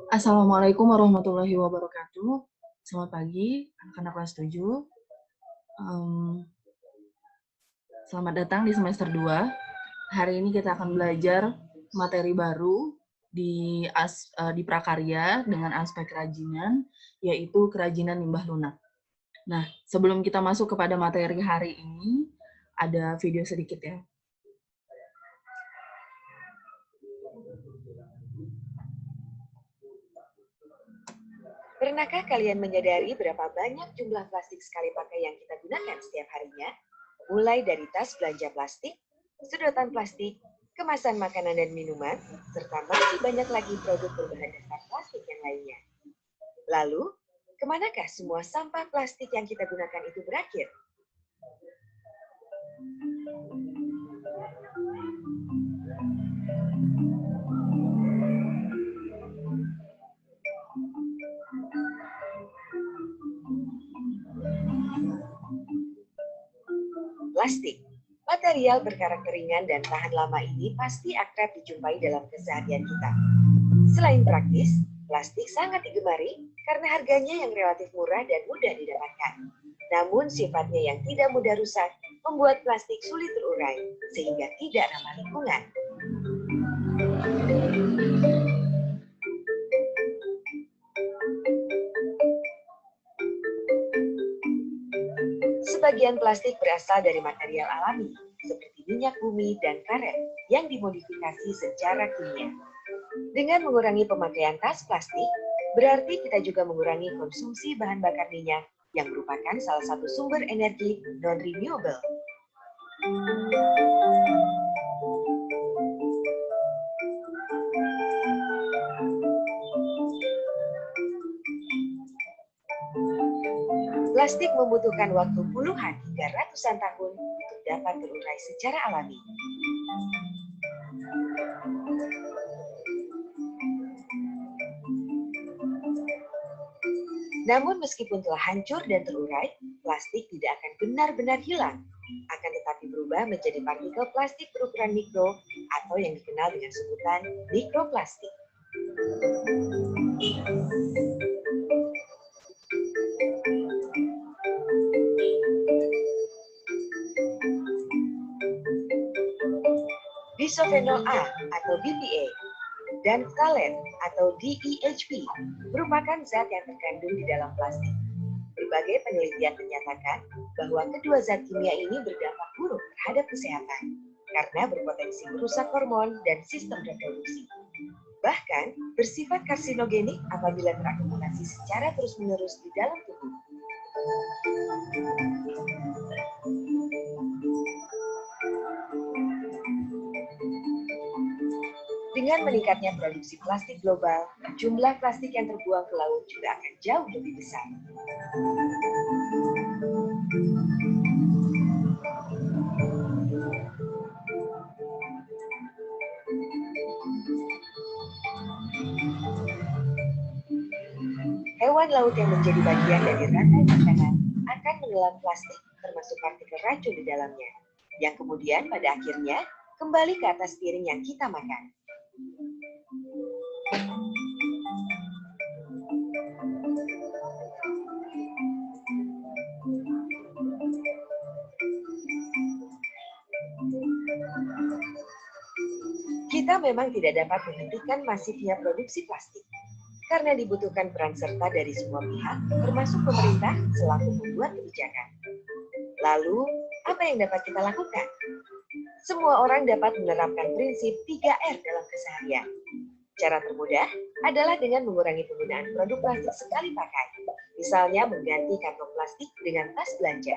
Assalamualaikum warahmatullahi wabarakatuh. Selamat pagi, anak-anak kelas 7. Selamat datang di semester 2. Hari ini kita akan belajar materi baru di prakarya dengan aspek kerajinan, yaitu kerajinan limbah lunak. Nah, sebelum kita masuk kepada materi hari ini, ada video sedikit ya. Pernahkah kalian menyadari berapa banyak jumlah plastik sekali pakai yang kita gunakan setiap harinya? Mulai dari tas belanja plastik, sedotan plastik, kemasan makanan dan minuman, serta masih banyak lagi produk berbahan dasar plastik yang lainnya. Lalu, kemanakah semua sampah plastik yang kita gunakan itu berakhir? Plastik, material berkarakter ringan dan tahan lama ini pasti akrab dijumpai dalam keseharian kita. Selain praktis, plastik sangat digemari karena harganya yang relatif murah dan mudah didapatkan. Namun sifatnya yang tidak mudah rusak membuat plastik sulit terurai sehingga tidak ramah lingkungan. Sebagian plastik berasal dari material alami, seperti minyak bumi dan karet yang dimodifikasi secara kimia. Dengan mengurangi pemakaian tas plastik, berarti kita juga mengurangi konsumsi bahan bakar minyak yang merupakan salah satu sumber energi non-renewable. Plastik membutuhkan waktu puluhan hingga ratusan tahun untuk dapat terurai secara alami. Namun meskipun telah hancur dan terurai, plastik tidak akan benar-benar hilang. Akan tetapi berubah menjadi partikel plastik berukuran mikro atau yang dikenal dengan sebutan mikroplastik. Bisofenol A atau BPA dan phthalates atau DEHP merupakan zat yang terkandung di dalam plastik. Berbagai penelitian menyatakan bahwa kedua zat kimia ini berdampak buruk terhadap kesehatan karena berpotensi merusak hormon dan sistem reproduksi. Bahkan bersifat karsinogenik apabila terakumulasi secara terus-menerus di dalam tubuh. Dengan meningkatnya produksi plastik global, jumlah plastik yang terbuang ke laut juga akan jauh lebih besar. Hewan laut yang menjadi bagian dari rantai makanan akan menelan plastik termasuk partikel racun di dalamnya, yang kemudian pada akhirnya kembali ke atas piring yang kita makan. Kita memang tidak dapat menghentikan masifnya produksi plastik, karena dibutuhkan peran serta dari semua pihak, termasuk pemerintah selaku pembuat kebijakan. Lalu, apa yang dapat kita lakukan? Semua orang dapat menerapkan prinsip 3R dalam keseharian. Cara termudah adalah dengan mengurangi penggunaan produk plastik sekali pakai, misalnya mengganti kantong plastik dengan tas belanja.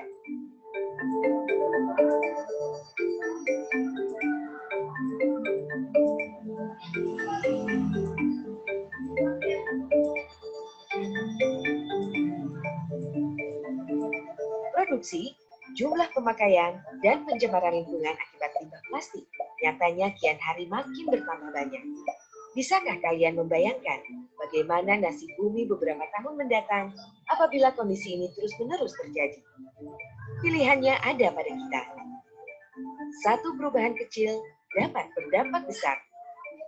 Produksi, jumlah pemakaian, dan pencemaran lingkungan akibat limbah plastik nyatanya kian hari makin bertambah banyak. Bisakah kalian membayangkan bagaimana nasib bumi beberapa tahun mendatang apabila kondisi ini terus-menerus terjadi? Pilihannya ada pada kita. Satu perubahan kecil dapat berdampak besar.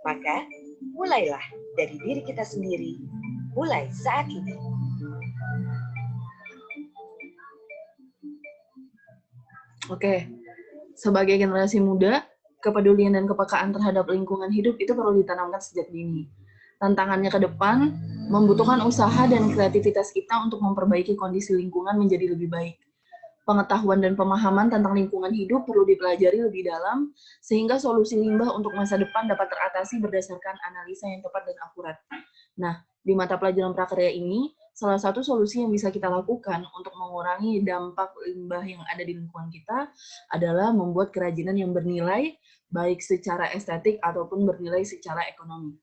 Maka, mulailah dari diri kita sendiri mulai saat ini. Oke, sebagai generasi muda, kepedulian dan kepekaan terhadap lingkungan hidup itu perlu ditanamkan sejak dini. Tantangannya ke depan membutuhkan usaha dan kreativitas kita untuk memperbaiki kondisi lingkungan menjadi lebih baik. Pengetahuan dan pemahaman tentang lingkungan hidup perlu dipelajari lebih dalam, sehingga solusi limbah untuk masa depan dapat teratasi berdasarkan analisa yang tepat dan akurat. Nah, di mata pelajaran prakarya ini, salah satu solusi yang bisa kita lakukan untuk mengurangi dampak limbah yang ada di lingkungan kita adalah membuat kerajinan yang bernilai, baik secara estetik ataupun bernilai secara ekonomi.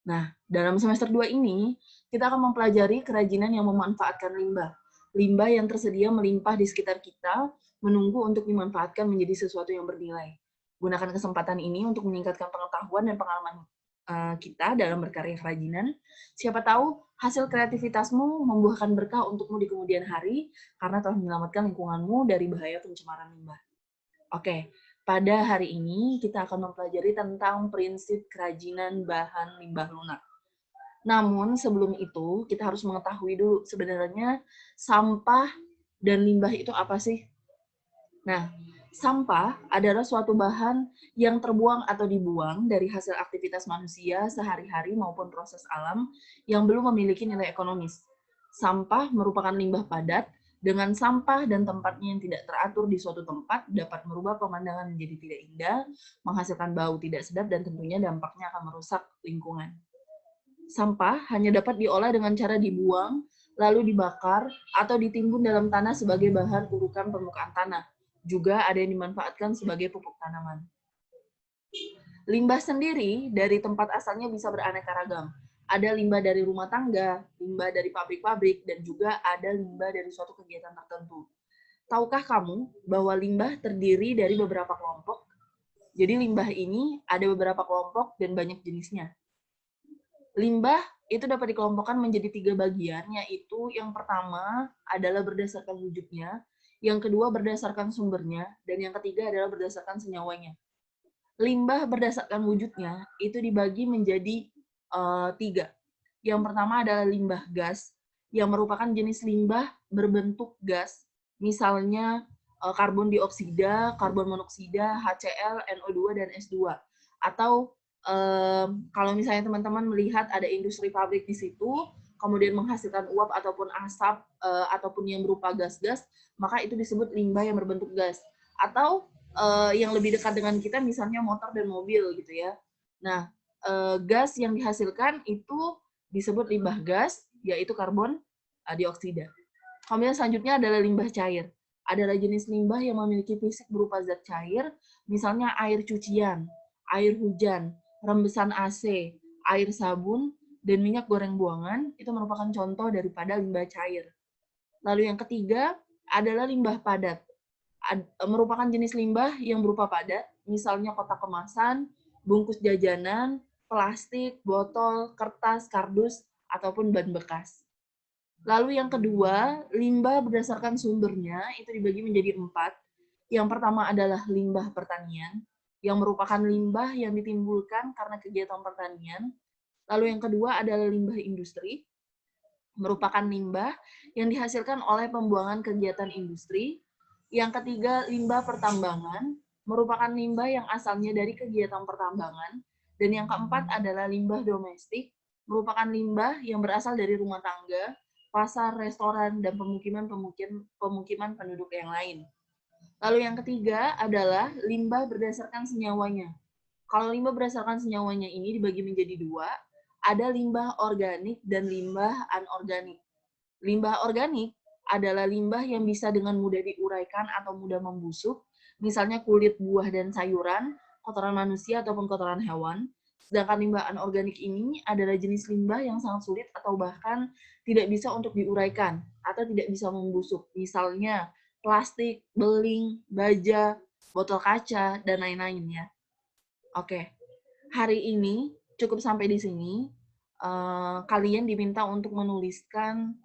Nah, dalam semester 2 ini, kita akan mempelajari kerajinan yang memanfaatkan limbah. Limbah yang tersedia melimpah di sekitar kita, menunggu untuk dimanfaatkan menjadi sesuatu yang bernilai. Gunakan kesempatan ini untuk meningkatkan pengetahuan dan pengalaman kita dalam berkarya kerajinan. Siapa tahu hasil kreativitasmu membuahkan berkah untukmu di kemudian hari, karena telah menyelamatkan lingkunganmu dari bahaya pencemaran limbah. Oke, pada hari ini kita akan mempelajari tentang prinsip kerajinan bahan limbah lunak. Namun sebelum itu kita harus mengetahui dulu sebenarnya sampah dan limbah itu apa sih? Nah, sampah adalah suatu bahan yang terbuang atau dibuang dari hasil aktivitas manusia sehari-hari maupun proses alam yang belum memiliki nilai ekonomis. Sampah merupakan limbah padat. Dengan sampah dan tempatnya yang tidak teratur di suatu tempat dapat merubah pemandangan menjadi tidak indah, menghasilkan bau tidak sedap, dan tentunya dampaknya akan merusak lingkungan. Sampah hanya dapat diolah dengan cara dibuang, lalu dibakar, atau ditimbun dalam tanah sebagai bahan urukan permukaan tanah. Juga ada yang dimanfaatkan sebagai pupuk tanaman. Limbah sendiri dari tempat asalnya bisa beraneka ragam. Ada limbah dari rumah tangga, limbah dari pabrik-pabrik, dan juga ada limbah dari suatu kegiatan tertentu. Tahukah kamu bahwa limbah terdiri dari beberapa kelompok? Jadi limbah ini ada beberapa kelompok dan banyak jenisnya. Limbah itu dapat dikelompokkan menjadi 3 bagian, yaitu yang pertama adalah berdasarkan wujudnya, yang kedua berdasarkan sumbernya, dan yang ketiga adalah berdasarkan senyawanya. Limbah berdasarkan wujudnya itu dibagi menjadi 3. Yang pertama adalah limbah gas, yang merupakan jenis limbah berbentuk gas, misalnya karbon dioksida, karbon monoksida, HCl, NO2, dan S2. Atau kalau misalnya teman-teman melihat ada industri pabrik di situ, kemudian menghasilkan uap ataupun asap ataupun yang berupa gas-gas, maka itu disebut limbah yang berbentuk gas. Atau yang lebih dekat dengan kita misalnya motor dan mobil gitu ya. Nah, gas yang dihasilkan itu disebut limbah gas, yaitu karbon dioksida. Kemudian selanjutnya adalah limbah cair. Adalah jenis limbah yang memiliki fisik berupa zat cair, misalnya air cucian, air hujan, rembesan AC, air sabun, dan minyak goreng buangan, itu merupakan contoh daripada limbah cair. Lalu yang ketiga adalah limbah padat. Merupakan jenis limbah yang berupa padat, misalnya kotak kemasan, bungkus jajanan, plastik, botol, kertas, kardus, ataupun ban bekas. Lalu yang kedua, limbah berdasarkan sumbernya itu dibagi menjadi 4. Yang pertama adalah limbah pertanian, yang merupakan limbah yang ditimbulkan karena kegiatan pertanian. Lalu yang kedua adalah limbah industri, merupakan limbah yang dihasilkan oleh pembuangan kegiatan industri. Yang ketiga, limbah pertambangan, merupakan limbah yang asalnya dari kegiatan pertambangan. Dan yang keempat adalah limbah domestik, merupakan limbah yang berasal dari rumah tangga, pasar, restoran, dan pemukiman penduduk yang lain. Lalu yang ketiga adalah limbah berdasarkan senyawanya. Kalau limbah berdasarkan senyawanya ini dibagi menjadi 2, ada limbah organik dan limbah anorganik. Limbah organik adalah limbah yang bisa dengan mudah diuraikan atau mudah membusuk, misalnya kulit buah dan sayuran, kotoran manusia ataupun kotoran hewan. Sedangkan limbah anorganik ini adalah jenis limbah yang sangat sulit atau bahkan tidak bisa untuk diuraikan atau tidak bisa membusuk. Misalnya plastik, beling, baja, botol kaca, dan lain-lain ya. Oke, hari ini cukup sampai di sini. Kalian diminta untuk menuliskan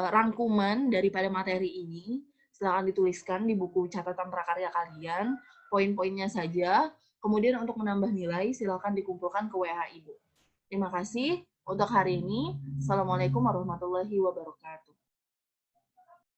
rangkuman daripada materi ini. Silakan dituliskan di buku catatan prakarya kalian, poin-poinnya saja. Kemudian untuk menambah nilai, silakan dikumpulkan ke WA Ibu. Terima kasih untuk hari ini. Assalamualaikum warahmatullahi wabarakatuh.